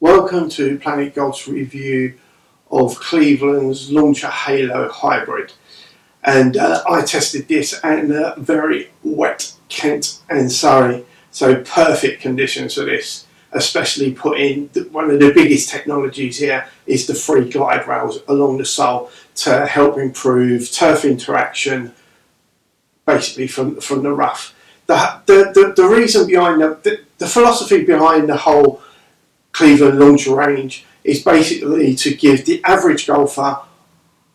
Welcome to Planet Golf's review of Cleveland's Launcher Halo Hybrid, and I tested this in a very wet Kent and Surrey, so perfect conditions for this, especially putting one of the biggest technologies here is the free glide rails along the sole to help improve turf interaction basically from the rough. The reason behind the philosophy behind the whole Cleveland launcher range is basically to give the average golfer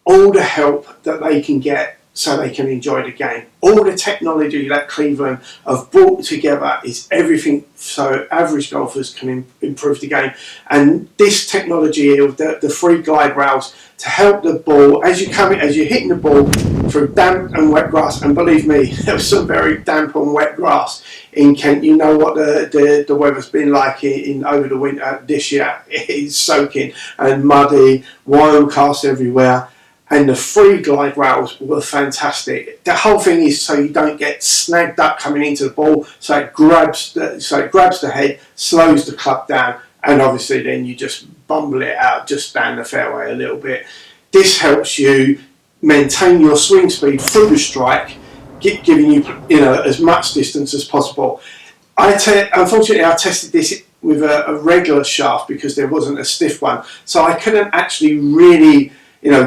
all the help that they can get so they can enjoy the game. All the technology that Cleveland have brought together is everything so average golfers can improve the game. And this technology of the free glide rails to help the ball as you're hitting the ball through damp and wet grass. And believe me, there was some very damp and wet grass in Kent. You know what the weather's been like over the winter this year. It's soaking and muddy, wild cast everywhere. And the free glide rails were fantastic. The whole thing is so you don't get snagged up coming into the ball, so it grabs the head, slows the club down, and obviously then you just bumble it out just down the fairway a little bit. This helps you maintain your swing speed through the strike, giving you as much distance as possible. Unfortunately, I tested this with a regular shaft because there wasn't a stiff one, so I couldn't actually really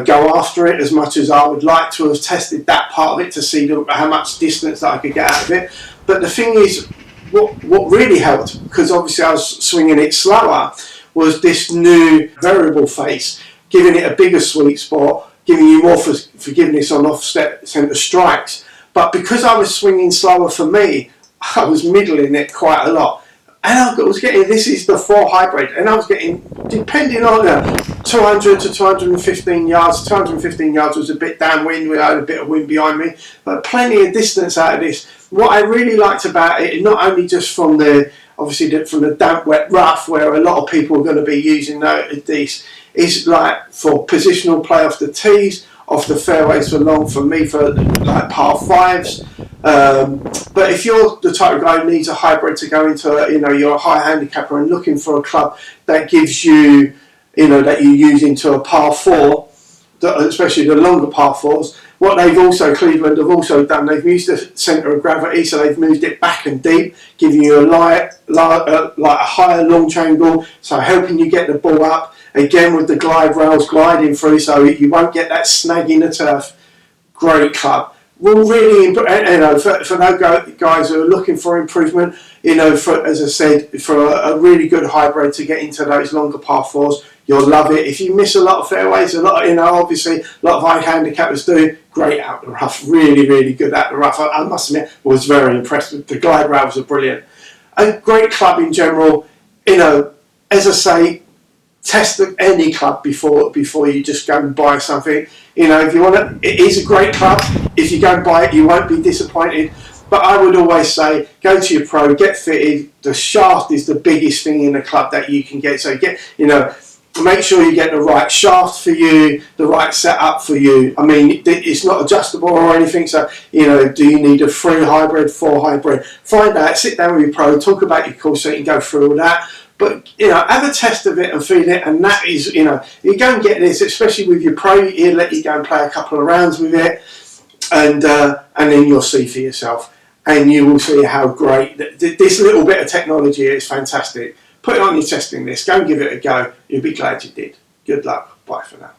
go after it as much as I would like to have tested that part of it to see how much distance that I could get out of it. But the thing is, what really helped, because obviously I was swinging it slower, was this new variable face, giving it a bigger sweet spot, giving you more forgiveness on offset centre strikes. But because I was swinging slower for me, I was middling it quite a lot. And I was getting, this is the 4 hybrid, and I was getting, depending on 200 to 215 yards. 215 yards was a bit downwind, we had a bit of wind behind me, but plenty of distance out of this. What I really liked about it, not only just from the damp, wet, rough, where a lot of people are going to be using these, is like for positional play off the tees, off the fairways for long, for me for like par 5s. But if you're the type of guy who needs a hybrid to go into, you're a high handicapper and looking for a club that gives you, that you use into a par 4, especially the longer par 4s. What Cleveland have also done, they've used the centre of gravity, so they've moved it back and deep, giving you a higher launch angle, so helping you get the ball up. Again, with the glide rails gliding through, so you won't get that snag in the turf. Great club. Will really, for those guys who are looking for improvement, as I said, for a really good hybrid to get into those longer par 4s, you'll love it. If you miss a lot of fairways, obviously a lot of high handicappers do. Great out the rough, really, really good out the rough. I must admit, was very impressed with the glide rails. Are brilliant. A great club in general. As I say, test any club before you just go and buy something. If you want it is a great club. If you go and buy it, you won't be disappointed. But I would always say, go to your pro, get fitted. The shaft is the biggest thing in the club that you can get. So make sure you get the right shaft for you, the right setup for you. I mean, it's not adjustable or anything. So, do you need a 3 hybrid, 4 hybrid? Find out, sit down with your pro, talk about your course so you can go through all that. But, have a test of it and feel it, and that is, you go and get this, especially with your pro, he'll let you go and play a couple of rounds with it, and then you'll see for yourself, and you will see how great, this little bit of technology is fantastic. Put it on your testing list, go and give it a go, you'll be glad you did. Good luck, bye for now.